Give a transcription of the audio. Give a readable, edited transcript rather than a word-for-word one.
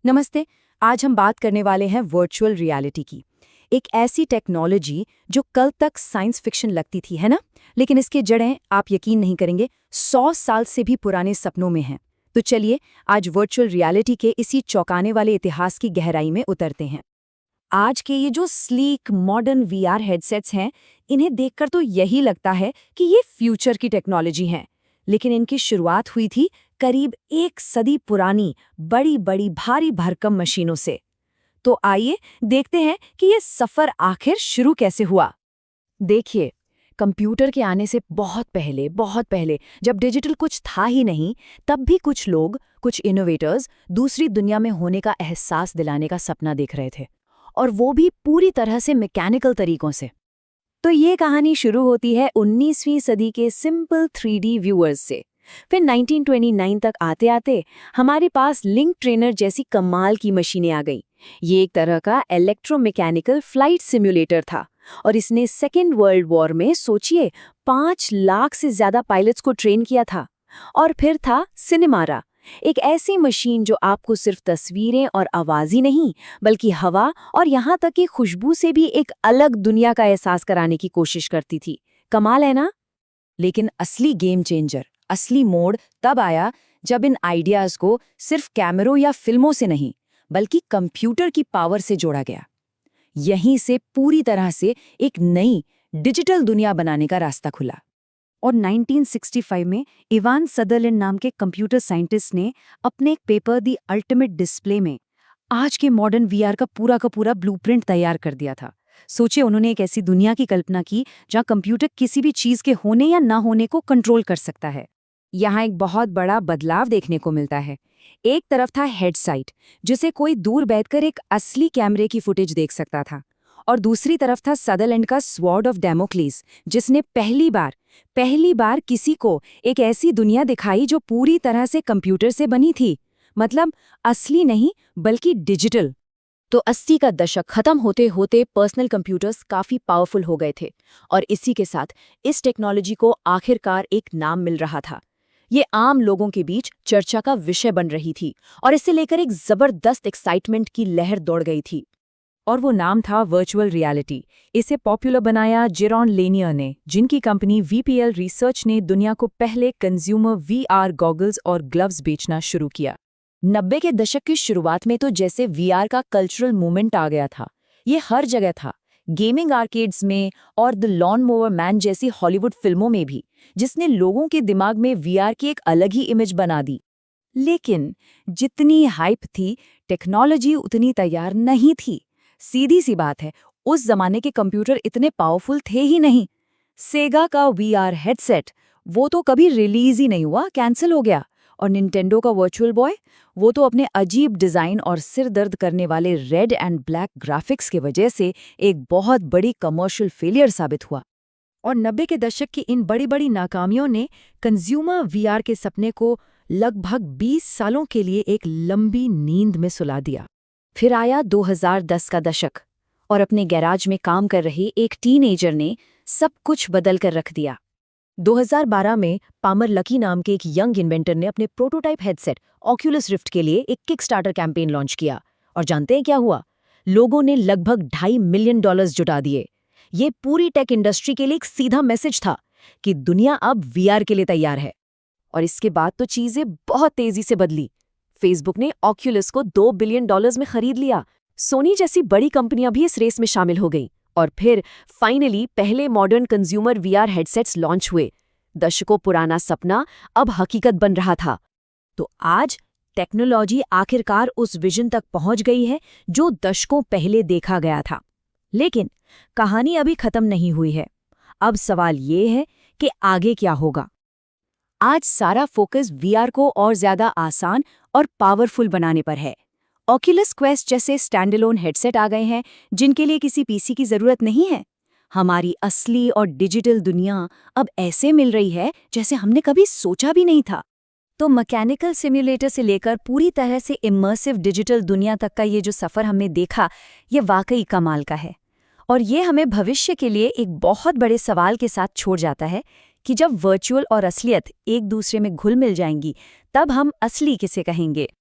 नमस्ते। आज हम बात करने वाले हैं वर्चुअल रियलिटी की। एक ऐसी टेक्नोलॉजी जो कल तक साइंस फिक्शन लगती थी, है ना? लेकिन इसके जड़ें, आप यकीन नहीं करेंगे, 100 साल से भी पुराने सपनों में हैं। तो चलिए आज वर्चुअल रियलिटी के इसी चौंकाने वाले इतिहास की गहराई में उतरते हैं। आज के ये जो स्लीक मॉडर्न वीआर हेडसेट्स हैं, इन्हें देखकर तो यही लगता है कि ये फ्यूचर की टेक्नोलॉजी हैं। लेकिन इनकी शुरुआत हुई थी करीब 1 सदी पुरानी बड़ी बड़ी भारी भरकम मशीनों से। तो आइए देखते हैं कि ये सफर आखिर शुरू कैसे हुआ। देखिए, कंप्यूटर के आने से बहुत पहले जब डिजिटल कुछ था ही नहीं, तब भी कुछ लोग, कुछ इनोवेटर्स दूसरी दुनिया में होने का एहसास दिलाने का सपना देख रहे थे, और वो भी पूरी तरह से मैकेनिकल तरीकों से। तो ये कहानी शुरू होती है 19वीं सदी के सिंपल 3D व्यूअर्स से। फिर 1929 तक आते आते हमारे पास लिंक ट्रेनर जैसी कमाल की मशीनें आ गई। ये एक तरह का इलेक्ट्रोमैकेनिकल फ्लाइट सिम्युलेटर था, और इसने सेकेंड वर्ल्ड वॉर में, सोचिए, 5 लाख से ज्यादा पायलट्स को ट्रेन किया था। और फिर था सिनेमारा, एक ऐसी मशीन जो आपको सिर्फ तस्वीरें और आवाज ही नहीं, बल्कि हवा और यहाँ तक कि खुशबू से भी एक अलग दुनिया का एहसास कराने की कोशिश करती थी। कमाल है ना? लेकिन असली गेम चेंजर, असली मोड़ तब आया जब इन आइडियाज को सिर्फ कैमरों या फिल्मों से नहीं, बल्कि कंप्यूटर की पावर से जोड़ा गया। यहीं से पूरी तरह से एक नई डिजिटल दुनिया बनाने का रास्ता खुला। और 1965 में इवान सदरलैंड नाम के कंप्यूटर साइंटिस्ट ने अपने एक पेपर दी अल्टीमेट डिस्प्ले में आज के मॉडर्न वीआर का पूरा ब्लूप्रिंट तैयार कर दिया था। सोचिए, उन्होंने एक ऐसी दुनिया की कल्पना की जहां कंप्यूटर किसी भी चीज के होने या ना होने को कंट्रोल कर सकता है। यहाँ एक बहुत बड़ा बदलाव देखने को मिलता है। एक तरफ था हेडसाइट, जिसे कोई दूर बैठकर एक असली कैमरे की फुटेज देख सकता था, और दूसरी तरफ था सदरलैंड का स्वॉर्ड ऑफ डेमोक्लिस, जिसने पहली बार किसी को एक ऐसी दुनिया दिखाई जो पूरी तरह से कंप्यूटर से बनी थी। मतलब असली नहीं, बल्कि डिजिटल। तो 80 का दशक खत्म होते होते पर्सनल कंप्यूटर्स काफी पावरफुल हो गए थे, और इसी के साथ इस टेक्नोलॉजी को आखिरकार एक नाम मिल रहा था। ये आम लोगों के बीच चर्चा का विषय बन रही थी, और इसे लेकर एक जबरदस्त एक्साइटमेंट की लहर दौड़ गई थी। और वो नाम था वर्चुअल रियलिटी। इसे पॉपुलर बनाया जेरॉन लेनियर ने, जिनकी कंपनी वीपीएल रिसर्च ने दुनिया को पहले कंज्यूमर वीआर गॉगल्स और ग्लव्स बेचना शुरू किया। 90 के दशक की शुरुआत में तो जैसे वीआर का कल्चरल मूवमेंट आ गया था। ये हर जगह था, गेमिंग आर्केड्स में और द लॉन मोवर मैन जैसी हॉलीवुड फिल्मों में भी, जिसने लोगों के दिमाग में वीआर की एक अलग ही इमेज बना दी। लेकिन जितनी हाइप थी, टेक्नोलॉजी उतनी तैयार नहीं थी। सीधी सी बात है, उस जमाने के कंप्यूटर इतने पावरफुल थे ही नहीं। सेगा का वीआर हेडसेट, वो तो कभी रिलीज ही नहीं हुआ, कैंसिल हो गया। और निंटेंडो का वर्चुअल बॉय, वो तो अपने अजीब डिजाइन और सिर दर्द करने वाले रेड एंड ब्लैक ग्राफिक्स की वजह से एक बहुत बड़ी कमर्शियल फेलियर साबित हुआ। और 90 के दशक की इन बड़ी बड़ी नाकामियों ने कंज्यूमर वीआर के सपने को लगभग 20 सालों के लिए एक लंबी नींद में सुला दिया। फिर आया 2010 का दशक, और अपने गैराज में काम कर रही एक टीनएजर ने सब कुछ बदल कर रख दिया। 2012 में पामर लकी नाम के एक यंग इन्वेंटर ने अपने प्रोटोटाइप हेडसेट ऑक्यूलस रिफ्ट के लिए एक किकस्टार्टर कैंपेन लॉन्च किया। और जानते हैं क्या हुआ? लोगों ने लगभग $2.5 मिलियन जुटा दिए। ये पूरी टेक इंडस्ट्री के लिए एक सीधा मैसेज था कि दुनिया अब वीआर के लिए तैयार है। और इसके बाद तो चीजें बहुत तेजी से बदली। फेसबुक ने ऑक्यूलस को $2 बिलियन में खरीद लिया। सोनी जैसी बड़ी कंपनियां भी इस रेस में शामिल हो गईं। और फिर फाइनली पहले modern consumer VR headsets launch हुए। दशकों पुराना सपना अब हकीकत बन रहा था। तो आज टेक्नोलॉजी आखिरकार उस विजन तक पहुंच गई है जो दशकों पहले देखा गया था। लेकिन कहानी अभी खत्म नहीं हुई है। अब सवाल ये है कि आगे क्या होगा। आज सारा फोकस वीआर को और ज्यादा आसान और पावरफुल बनाने पर है। ऑक्यूलस क्वेस्ट जैसे स्टैंडअलोन हेडसेट आ गए हैं, जिनके लिए किसी पीसी की जरूरत नहीं है। हमारी असली और डिजिटल दुनिया अब ऐसे मिल रही है जैसे हमने कभी सोचा भी नहीं था। तो मैकेनिकल सिम्युलेटर से लेकर पूरी तरह से इमर्सिव डिजिटल दुनिया तक का ये जो सफ़र हमने देखा, ये वाकई कमाल का है। और ये हमें भविष्य के लिए एक बहुत बड़े सवाल के साथ छोड़ जाता है कि जब वर्चुअल और असलियत एक दूसरे में घुल मिल जाएंगी, तब हम असली किसे कहेंगे।